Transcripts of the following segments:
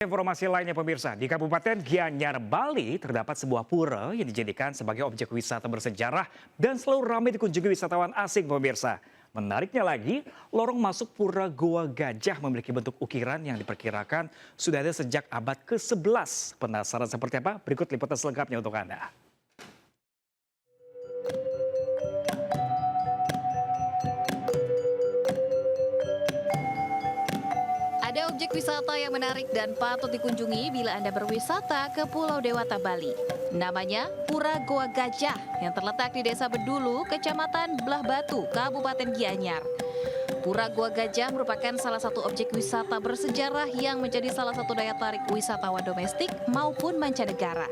Informasi lainnya pemirsa, di Kabupaten Gianyar, Bali terdapat sebuah pura yang dijadikan sebagai objek wisata bersejarah dan selalu ramai dikunjungi wisatawan asing pemirsa. Menariknya lagi, lorong masuk pura Goa Gajah memiliki bentuk ukiran yang diperkirakan sudah ada sejak abad ke-11. Penasaran seperti apa? Berikut liputan selengkapnya untuk Anda. Ada objek wisata yang menarik dan patut dikunjungi bila Anda berwisata ke Pulau Dewata, Bali. Namanya Pura Goa Gajah yang terletak di Desa Bedulu, Kecamatan Belah Batu, Kabupaten Gianyar. Pura Goa Gajah merupakan salah satu objek wisata bersejarah yang menjadi salah satu daya tarik wisatawan domestik maupun mancanegara.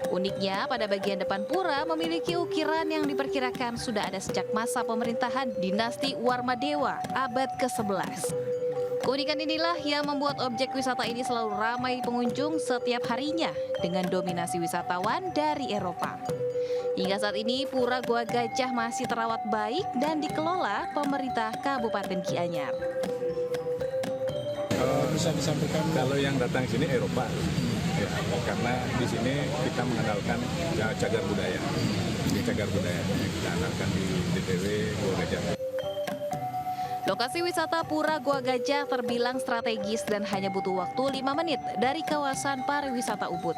Uniknya, pada bagian depan pura memiliki ukiran yang diperkirakan sudah ada sejak masa pemerintahan dinasti Warmadewa abad ke-11. Keunikan inilah yang membuat objek wisata ini selalu ramai pengunjung setiap harinya dengan dominasi wisatawan dari Eropa. Hingga saat ini, Pura Goa Gajah masih terawat baik dan dikelola pemerintah Kabupaten Gianyar. Bisa disampaikan kalau yang datang sini Eropa, ya, karena di sini kita mengandalkan cagar budaya, cagar budaya kita andalkan di DTW Goa Gajah. Lokasi wisata Pura Goa Gajah terbilang strategis dan hanya butuh waktu 5 menit dari kawasan pariwisata Ubud.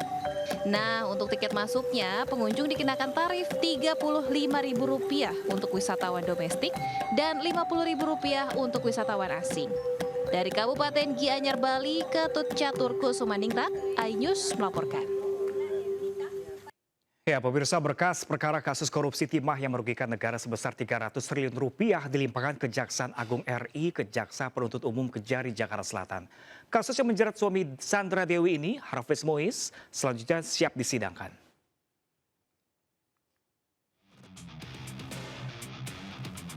Nah, untuk tiket masuknya, pengunjung dikenakan tarif Rp35.000 untuk wisatawan domestik dan Rp50.000 untuk wisatawan asing. Dari Kabupaten Gianyar, Bali, Ketut Catur Kusumaningrat, iNews melaporkan. Ya, pemirsa, berkas perkara kasus korupsi timah yang merugikan negara sebesar Rp300 triliun dilimpahkan Kejaksaan Agung RI ke Jaksa Penuntut Umum Kejari, Jakarta Selatan. Kasus yang menjerat suami Sandra Dewi ini, Harvest Mois, selanjutnya siap disidangkan.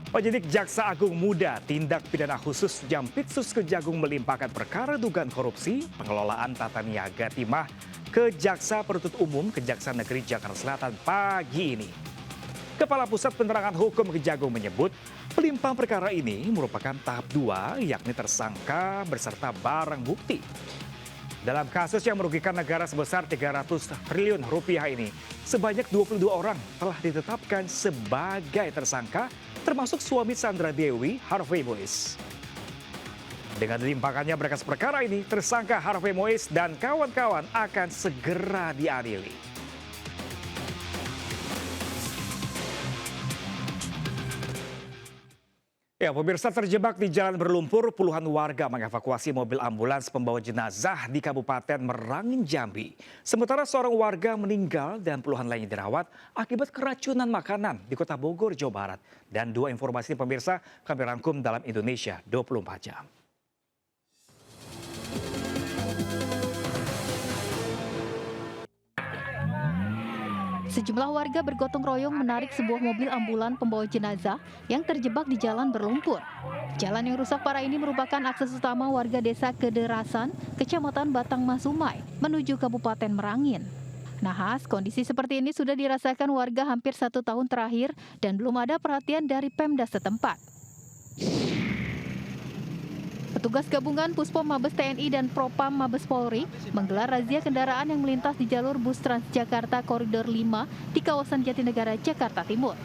Penyidik Jaksa Agung Muda Tindak Pidana Khusus Jampitsus Kejagung melimpahkan perkara dugaan korupsi pengelolaan tata niaga timah ke Jaksa Penuntut Umum Kejaksaan Negeri Jakarta Selatan pagi ini. Kepala Pusat Penerangan Hukum Kejagung menyebut pelimpahan perkara ini merupakan tahap 2, yakni tersangka beserta barang bukti. Dalam kasus yang merugikan negara sebesar Rp300 triliun ini, sebanyak 22 orang telah ditetapkan sebagai tersangka, termasuk suami Sandra Dewi, Harvey Mois. Dengan dilimpahkannya berkas perkara ini, tersangka Harvey Mois dan kawan-kawan akan segera diadili. Ya, pemirsa, terjebak di jalan berlumpur, puluhan warga mengevakuasi mobil ambulans pembawa jenazah di Kabupaten Merangin, Jambi. Sementara seorang warga meninggal dan puluhan lainnya dirawat akibat keracunan makanan di Kota Bogor, Jawa Barat. Dan 2 informasi ini, pemirsa, kami rangkum dalam Indonesia 24 jam. Sejumlah warga bergotong royong menarik sebuah mobil ambulan pembawa jenazah yang terjebak di jalan berlumpur. Jalan yang rusak parah ini merupakan akses utama warga desa Kederasan, Kecamatan Batang Masumai, menuju Kabupaten Merangin. Nahas, kondisi seperti ini sudah dirasakan warga hampir 1 tahun terakhir dan belum ada perhatian dari Pemda setempat. Petugas gabungan Puspom Mabes TNI dan Propam Mabes Polri menggelar razia kendaraan yang melintas di jalur bus Transjakarta Koridor 5 di kawasan Jatinegara, Jakarta Timur.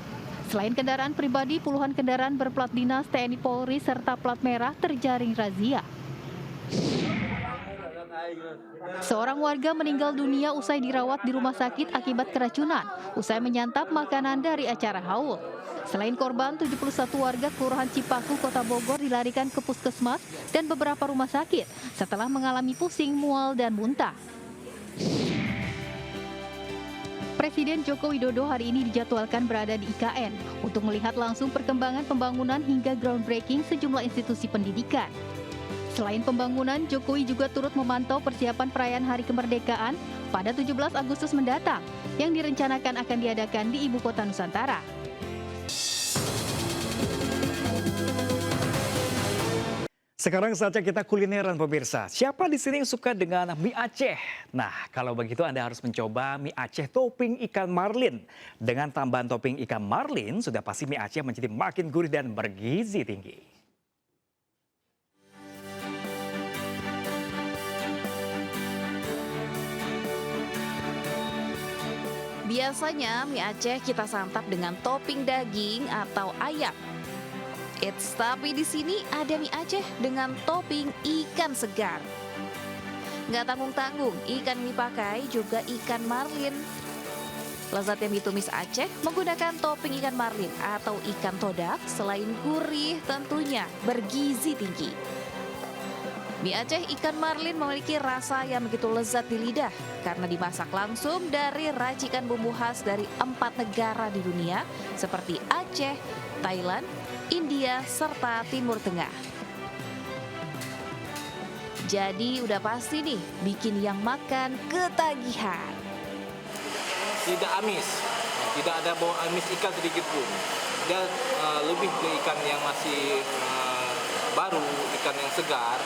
Selain kendaraan pribadi, puluhan kendaraan berplat dinas TNI Polri serta plat merah terjaring razia. Seorang warga meninggal dunia usai dirawat di rumah sakit akibat keracunan, usai menyantap makanan dari acara haul. Selain korban, 71 warga Kelurahan Cipaku, Kota Bogor dilarikan ke puskesmas dan beberapa rumah sakit setelah mengalami pusing, mual, dan muntah. Presiden Joko Widodo hari ini dijadwalkan berada di IKN untuk melihat langsung perkembangan pembangunan hingga groundbreaking sejumlah institusi pendidikan. Selain pembangunan, Jokowi juga turut memantau persiapan perayaan Hari Kemerdekaan pada 17 Agustus mendatang yang direncanakan akan diadakan di Ibu Kota Nusantara. Sekarang saatnya kita kulineran, pemirsa. Siapa di sini yang suka dengan mie Aceh? Nah, kalau begitu Anda harus mencoba mie Aceh topping ikan marlin. Dengan tambahan topping ikan marlin, sudah pasti mie Aceh menjadi makin gurih dan bergizi tinggi. Biasanya mie Aceh kita santap dengan topping daging atau ayam. Tapi di sini ada mie Aceh dengan topping ikan segar. Nggak tanggung-tanggung, ikan yang dipakai juga ikan marlin. Lezatnya mie tumis Aceh menggunakan topping ikan marlin atau ikan todak, selain gurih tentunya bergizi tinggi. Mie Aceh ikan marlin memiliki rasa yang begitu lezat di lidah karena dimasak langsung dari racikan bumbu khas dari 4 negara di dunia seperti Aceh, Thailand, India, serta Timur Tengah. Jadi udah pasti nih bikin yang makan ketagihan. Tidak amis, tidak ada bau amis ikan sedikit pun. Dia lebih ke ikan yang masih baru, ikan yang segar,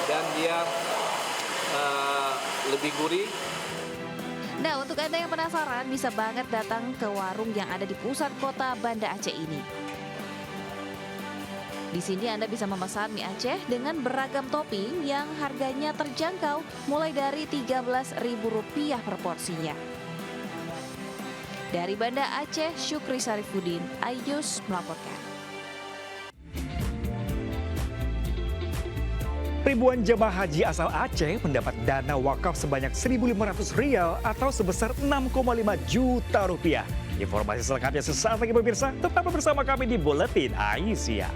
dan dia lebih gurih. Nah, untuk Anda yang penasaran bisa banget datang ke warung yang ada di pusat kota Banda Aceh ini. Di sini Anda bisa memesan mie Aceh dengan beragam topping yang harganya terjangkau mulai dari Rp13.000 per porsinya. Dari Banda Aceh, Syukri Sarifuddin, iNews melaporkan. Ribuan jemaah haji asal Aceh mendapat dana wakaf sebanyak Rp1.500 atau sebesar 6,5 juta rupiah. Informasi selengkapnya sesaat lagi pemirsa, tetap bersama kami di Buletin Aisyah.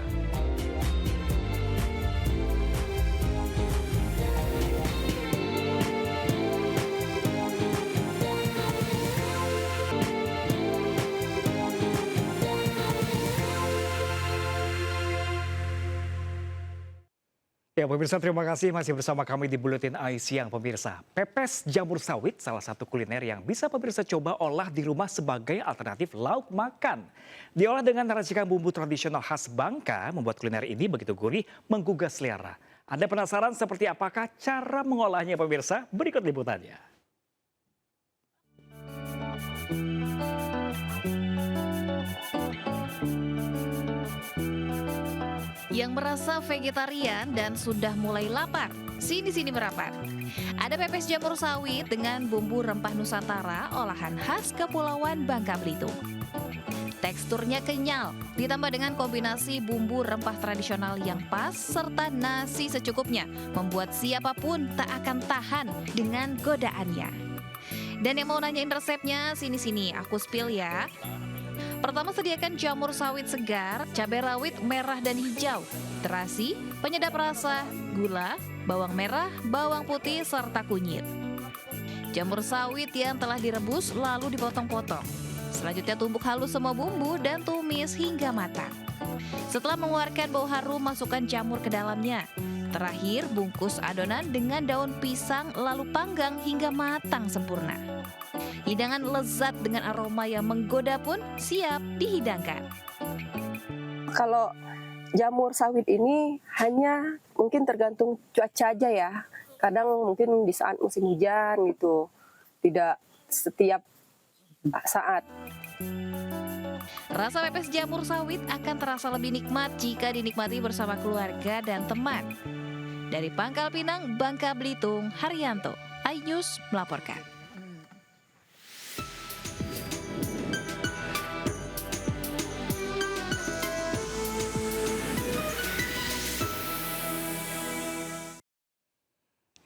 Ya pemirsa, terima kasih masih bersama kami di Buletin AI Siang pemirsa. Pepes jamur sawit salah satu kuliner yang bisa pemirsa coba olah di rumah sebagai alternatif lauk makan. Diolah dengan racikan bumbu tradisional khas Bangka, membuat kuliner ini begitu gurih menggugah selera. Anda penasaran seperti apakah cara mengolahnya pemirsa? Berikut liputannya. Yang merasa vegetarian dan sudah mulai lapar, sini-sini merapat. Ada pepes jamur sawit dengan bumbu rempah Nusantara olahan khas Kepulauan Bangka Belitung. Teksturnya kenyal, ditambah dengan kombinasi bumbu rempah tradisional yang pas serta nasi secukupnya, membuat siapapun tak akan tahan dengan godaannya. Dan yang mau nanyain resepnya, sini-sini aku spill ya. Pertama, sediakan jamur sawit segar, cabai rawit merah dan hijau, terasi, penyedap rasa, gula, bawang merah, bawang putih, serta kunyit. Jamur sawit yang telah direbus lalu dipotong-potong. Selanjutnya tumbuk halus semua bumbu dan tumis hingga matang. Setelah mengeluarkan bau harum, masukkan jamur ke dalamnya. Terakhir, bungkus adonan dengan daun pisang lalu panggang hingga matang sempurna. Hidangan lezat dengan aroma yang menggoda pun siap dihidangkan. Kalau jamur sawit ini hanya mungkin tergantung cuaca aja ya. Kadang mungkin di saat musim hujan gitu, tidak setiap saat. Rasa pepes jamur sawit akan terasa lebih nikmat jika dinikmati bersama keluarga dan teman. Dari Pangkal Pinang, Bangka Belitung, Haryanto, iNews melaporkan.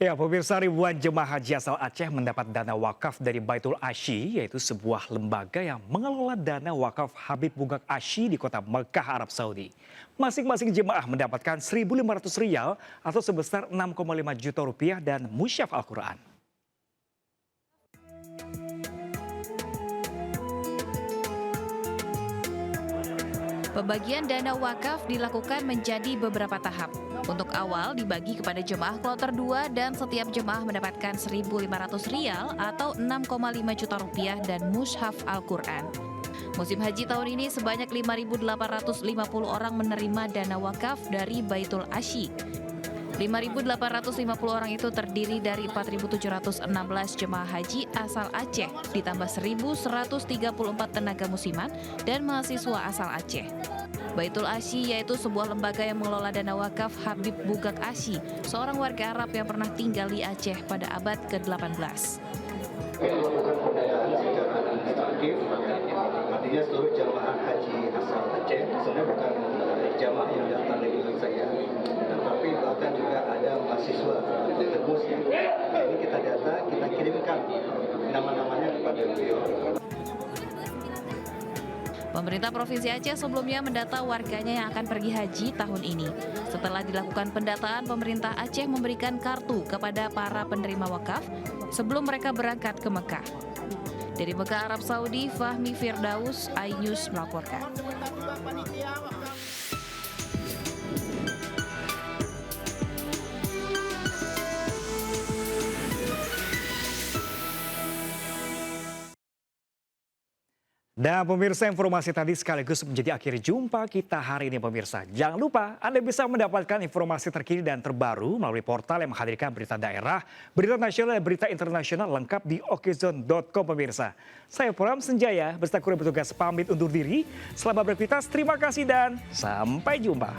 Ya pemirsa, ribuan jemaah haji asal Aceh mendapat dana wakaf dari Baitul Asyi, yaitu sebuah lembaga yang mengelola dana wakaf Habib Bugak Asyi di kota Mekah, Arab Saudi. Masing-masing jemaah mendapatkan Rp1.500 atau sebesar 6,5 juta rupiah dan musyaf Al-Quran. Pembagian dana wakaf dilakukan menjadi beberapa tahap. Untuk awal dibagi kepada jemaah kloter 2 dan setiap jemaah mendapatkan Rp1.500 atau 6,5 juta rupiah dan mushaf Al-Quran. Musim haji tahun ini sebanyak 5.850 orang menerima dana wakaf dari Baitul Asyi. 5.850 orang itu terdiri dari 4.716 jemaah haji asal Aceh, ditambah 1.134 tenaga musiman dan mahasiswa asal Aceh. Baitul Asyi yaitu sebuah lembaga yang mengelola dana wakaf Habib Bugak Asyi, seorang warga Arab yang pernah tinggal di Aceh pada abad ke-18. aktif, artinya seluruh jamaah haji asal Aceh, sebenarnya bukan jamaah yang datang reguler saja, tetapi bahkan juga ada mahasiswa atau termus yang ini kita data, kita kirimkan nama-namanya kepada beliau. Pemerintah Provinsi Aceh sebelumnya mendata warganya yang akan pergi haji tahun ini. Setelah dilakukan pendataan, pemerintah Aceh memberikan kartu kepada para penerima wakaf sebelum mereka berangkat ke Mekah. Dari Mekah, Arab Saudi, Fahmi Firdaus, iNews melaporkan. Dan pemirsa, informasi tadi sekaligus menjadi akhir jumpa kita hari ini pemirsa. Jangan lupa Anda bisa mendapatkan informasi terkini dan terbaru melalui portal yang menghadirkan berita daerah, berita nasional dan berita internasional lengkap di okezone.com pemirsa. Saya Pram Senjaya beserta kru bertugas pamit undur diri. Selamat beraktivitas, terima kasih dan sampai jumpa.